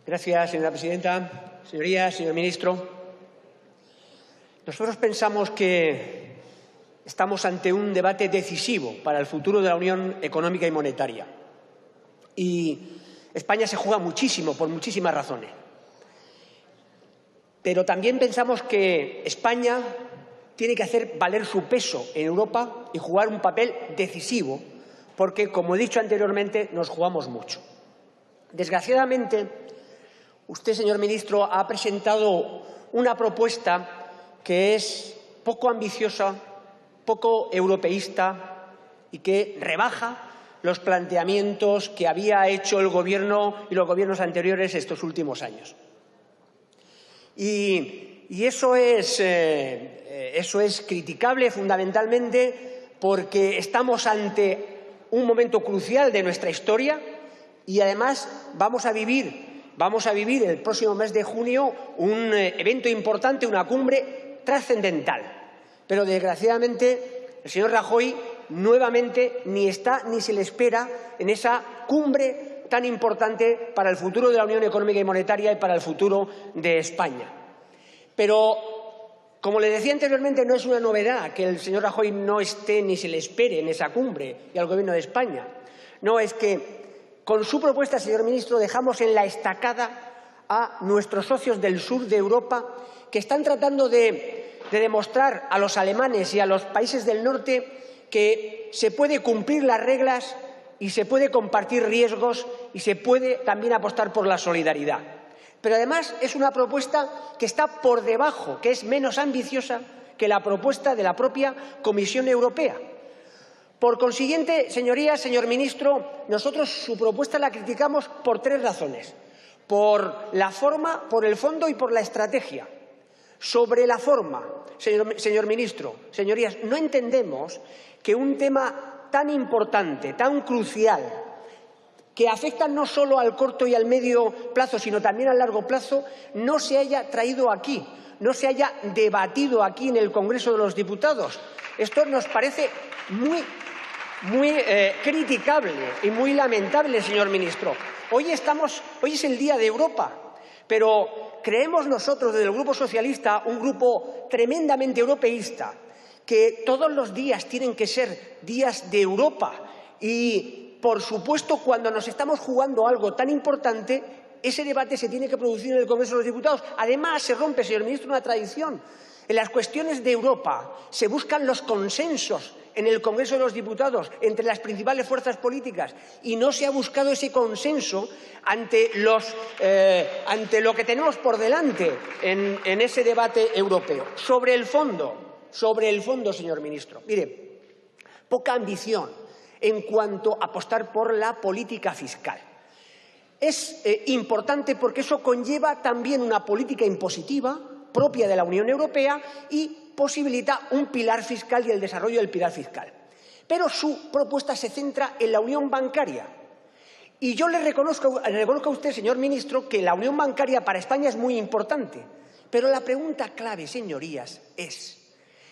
Gracias, señora presidenta. Señorías, señor ministro, nosotros pensamos que estamos ante un debate decisivo para el futuro de la Unión Económica y Monetaria. Y España se juega muchísimo por muchísimas razones. Pero también pensamos que España tiene que hacer valer su peso en Europa y jugar un papel decisivo, porque, como he dicho anteriormente, nos jugamos mucho. Desgraciadamente, usted, señor ministro, ha presentado una propuesta que es poco ambiciosa, poco europeísta y que rebaja los planteamientos que había hecho el Gobierno y los gobiernos anteriores estos últimos años. Y eso es criticable fundamentalmente porque estamos ante un momento crucial de nuestra historia y además vamos a vivir el próximo mes de junio un evento importante, una cumbre trascendental. Pero desgraciadamente el señor Rajoy nuevamente ni está ni se le espera en esa cumbre tan importante para el futuro de la Unión Económica y Monetaria y para el futuro de España. Pero, como le decía anteriormente, no es una novedad que el señor Rajoy no esté ni se le espere en esa cumbre y al Gobierno de España. No, es que con su propuesta, señor ministro, dejamos en la estacada a nuestros socios del sur de Europa que están tratando de demostrar a los alemanes y a los países del norte que se puede cumplir las reglas y se puede compartir riesgos y se puede también apostar por la solidaridad. Pero además es una propuesta que está por debajo, que es menos ambiciosa que la propuesta de la propia Comisión Europea. Por consiguiente, señorías, señor ministro, nosotros su propuesta la criticamos por tres razones: por la forma, por el fondo y por la estrategia. Sobre la forma, señor ministro, señorías, no entendemos que un tema tan importante, tan crucial, que afecta no solo al corto y al medio plazo, sino también al largo plazo, no se haya traído aquí, no se haya debatido aquí en el Congreso de los Diputados. Esto nos parece muy criticable y muy lamentable, señor ministro. Hoy es el Día de Europa, pero creemos nosotros desde el Grupo Socialista, un grupo tremendamente europeísta, que todos los días tienen que ser días de Europa y, por supuesto, cuando nos estamos jugando algo tan importante, ese debate se tiene que producir en el Congreso de los Diputados. Además, se rompe, señor ministro, una tradición. En las cuestiones de Europa se buscan los consensos en el Congreso de los Diputados entre las principales fuerzas políticas y no se ha buscado ese consenso ante lo que tenemos por delante en ese debate europeo. Sobre el fondo, señor ministro, mire, poca ambición en cuanto a apostar por la política fiscal. Es importante porque eso conlleva también una política impositiva propia de la Unión Europea y posibilita un pilar fiscal y el desarrollo del pilar fiscal. Pero su propuesta se centra en la unión bancaria. Y yo le reconozco a usted, señor ministro, que la unión bancaria para España es muy importante. Pero la pregunta clave, señorías, es: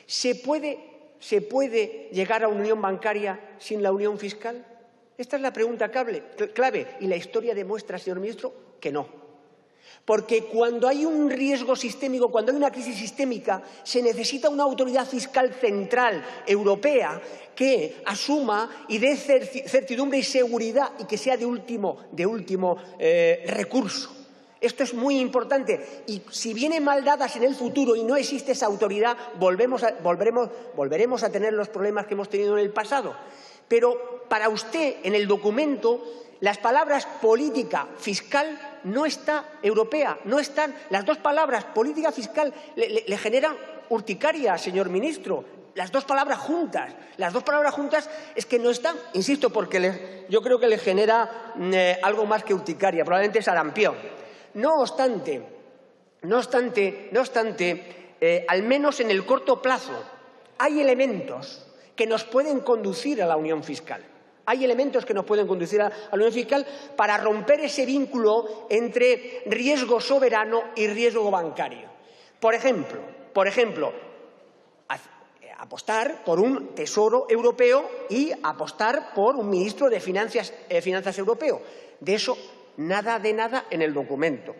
¿se puede llegar a una unión bancaria sin la unión fiscal? Esta es la pregunta clave y la historia demuestra, señor ministro, que no. Porque cuando hay un riesgo sistémico, cuando hay una crisis sistémica, se necesita una autoridad fiscal central europea que asuma y dé certidumbre y seguridad y que sea de último recurso. Esto es muy importante y si vienen mal dadas en el futuro y no existe esa autoridad, volveremos a tener los problemas que hemos tenido en el pasado. Pero para usted, en el documento, las palabras política fiscal no está europea, no están. Las dos palabras política fiscal le generan urticaria, señor ministro. Las dos palabras juntas es que no están, insisto, porque yo creo que le genera algo más que urticaria, probablemente sarampión. No obstante, al menos en el corto plazo, hay elementos que nos pueden conducir a la unión fiscal. Hay elementos que nos pueden conducir a la unión fiscal para romper ese vínculo entre riesgo soberano y riesgo bancario. Por ejemplo, apostar por un tesoro europeo y apostar por un ministro de finanzas europeo. De eso Nada de nada en el documento.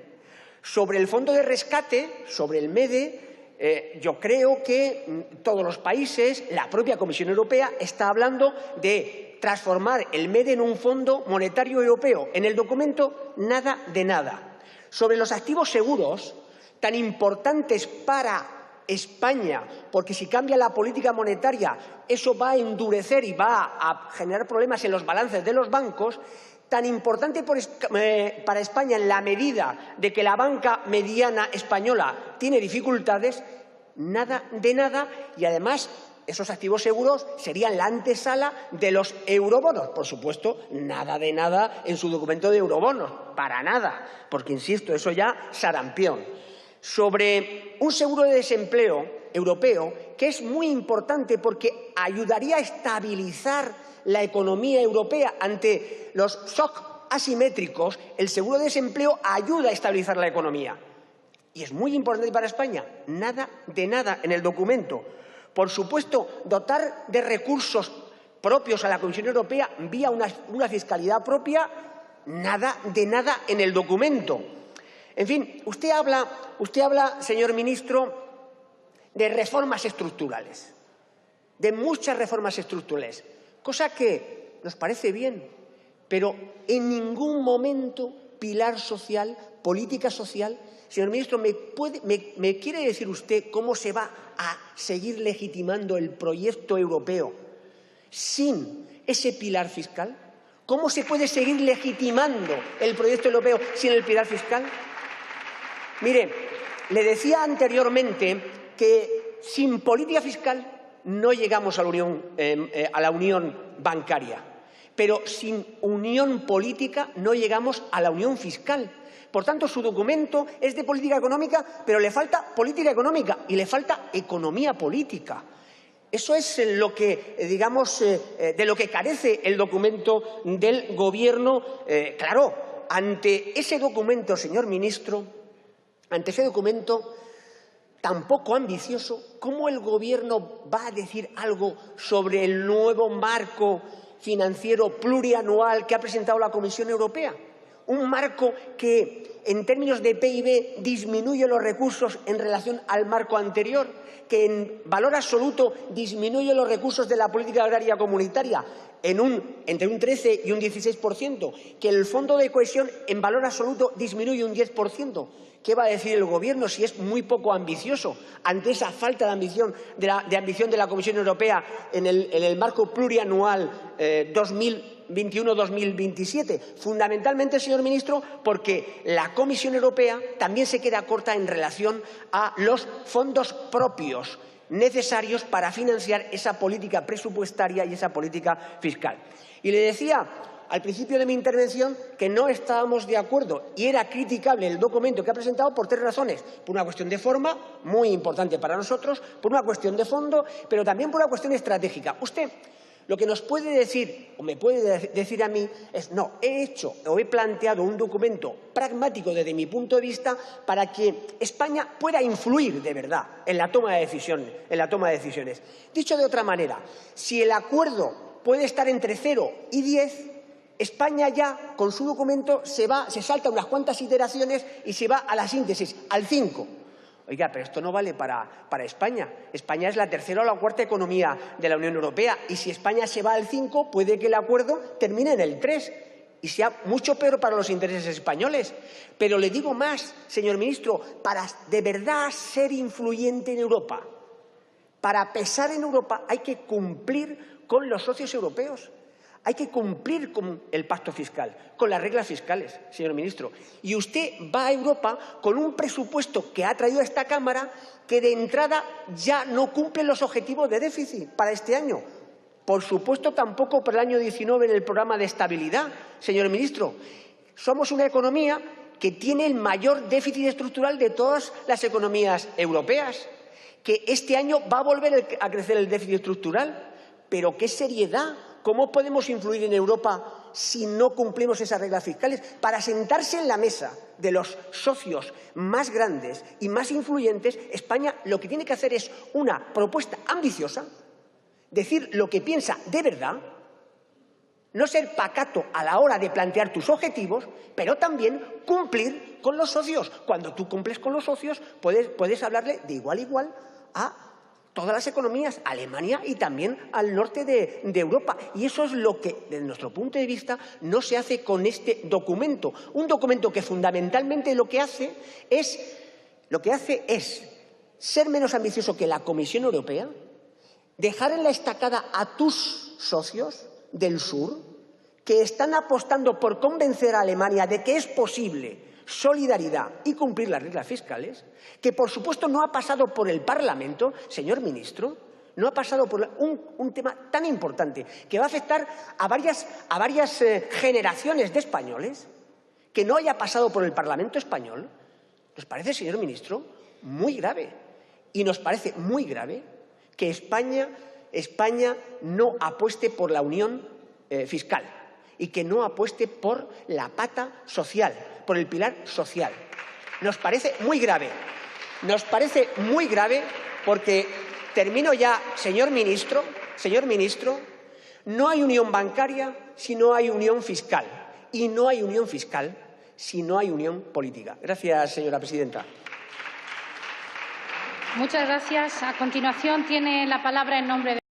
Sobre el fondo de rescate, sobre el MEDE, yo creo que todos los países, la propia Comisión Europea, está hablando de transformar el MEDE en un fondo monetario europeo. En el documento, nada de nada. Sobre los activos seguros, tan importantes para España, porque si cambia la política monetaria, eso va a endurecer y va a generar problemas en los balances de los bancos, tan importante para España en la medida de que la banca mediana española tiene dificultades, nada de nada, y además esos activos seguros serían la antesala de los eurobonos. Por supuesto, nada de nada en su documento de eurobonos, para nada, porque, insisto, eso ya sarampión. Sobre un seguro de desempleo europeo, que es muy importante porque ayudaría a estabilizar la economía europea ante los shocks asimétricos. El seguro de desempleo ayuda a estabilizar la economía. Y es muy importante para España. Nada de nada en el documento. Por supuesto, dotar de recursos propios a la Comisión Europea vía una fiscalidad propia, nada de nada en el documento. En fin, usted habla, señor ministro, de reformas estructurales, de muchas reformas estructurales, cosa que nos parece bien, pero en ningún momento pilar social, política social. Señor ministro, ¿me quiere decir usted cómo se va a seguir legitimando el proyecto europeo sin ese pilar fiscal? ¿Cómo se puede seguir legitimando el proyecto europeo sin el pilar fiscal? Mire, le decía anteriormente que sin política fiscal no llegamos a la unión bancaria, pero sin unión política no llegamos a la unión fiscal. Por tanto, su documento es de política económica, pero le falta política económica y le falta economía política. Eso es lo que, digamos, de lo que carece el documento del Gobierno. Claro, ante ese documento, señor ministro, ante ese documento tan poco ambicioso, ¿cómo el Gobierno va a decir algo sobre el nuevo marco financiero plurianual que ha presentado la Comisión Europea? Un marco que, en términos de PIB, disminuye los recursos en relación al marco anterior, que en valor absoluto disminuye los recursos de la política agraria comunitaria entre un 13 y un 16%, que el Fondo de Cohesión en valor absoluto disminuye un 10%. ¿Qué va a decir el Gobierno si es muy poco ambicioso ante esa falta de ambición de la Comisión Europea en el marco plurianual 2021-2027? Fundamentalmente, señor ministro, porque la Comisión Europea también se queda corta en relación a los fondos propios necesarios para financiar esa política presupuestaria y esa política fiscal. Y le decía al principio de mi intervención que no estábamos de acuerdo y era criticable el documento que ha presentado por tres razones. Por una cuestión de forma, muy importante para nosotros, por una cuestión de fondo, pero también por una cuestión estratégica. Usted lo que nos puede decir, o me puede decir a mí, es no, he planteado un documento pragmático desde mi punto de vista para que España pueda influir de verdad en la toma de decisiones. Dicho de otra manera, si el acuerdo puede estar entre 0 y 10, España ya, con su documento, se salta unas cuantas iteraciones y se va a la síntesis, al 5. Oiga, pero esto no vale para España. España es la tercera o la cuarta economía de la Unión Europea y si España se va al 5, puede que el acuerdo termine en el 3 y sea mucho peor para los intereses españoles. Pero le digo más, señor ministro, para de verdad ser influyente en Europa, para pesar en Europa, hay que cumplir con los socios europeos. Hay que cumplir con el pacto fiscal, con las reglas fiscales, señor ministro. Y usted va a Europa con un presupuesto que ha traído a esta Cámara que de entrada ya no cumple los objetivos de déficit para este año. Por supuesto, tampoco para el año 19 en el programa de estabilidad, señor ministro. Somos una economía que tiene el mayor déficit estructural de todas las economías europeas, que este año va a volver a crecer el déficit estructural. Pero ¿qué seriedad? ¿Cómo podemos influir en Europa si no cumplimos esas reglas fiscales? Para sentarse en la mesa de los socios más grandes y más influyentes, España lo que tiene que hacer es una propuesta ambiciosa, decir lo que piensa de verdad, no ser pacato a la hora de plantear tus objetivos, pero también cumplir con los socios. Cuando tú cumples con los socios, puedes hablarle de igual a igual a todas las economías, a Alemania y también al norte de Europa. Y eso es lo que, desde nuestro punto de vista, no se hace con este documento. Un documento que fundamentalmente lo que hace es ser menos ambicioso que la Comisión Europea, dejar en la estacada a tus socios del sur, que están apostando por convencer a Alemania de que es posible solidaridad y cumplir las reglas fiscales, que por supuesto no ha pasado por el Parlamento, señor ministro, no ha pasado por un tema tan importante que va a afectar a varias generaciones de españoles, que no haya pasado por el Parlamento español. Nos parece, señor ministro, muy grave. Y nos parece muy grave que España no apueste por la unión fiscal y que no apueste por la pata social, por el pilar social. Nos parece muy grave. Nos parece muy grave porque, termino ya, señor ministro, no hay unión bancaria si no hay unión fiscal. Y no hay unión fiscal si no hay unión política. Gracias, señora presidenta. Muchas gracias. A continuación tiene la palabra en nombre de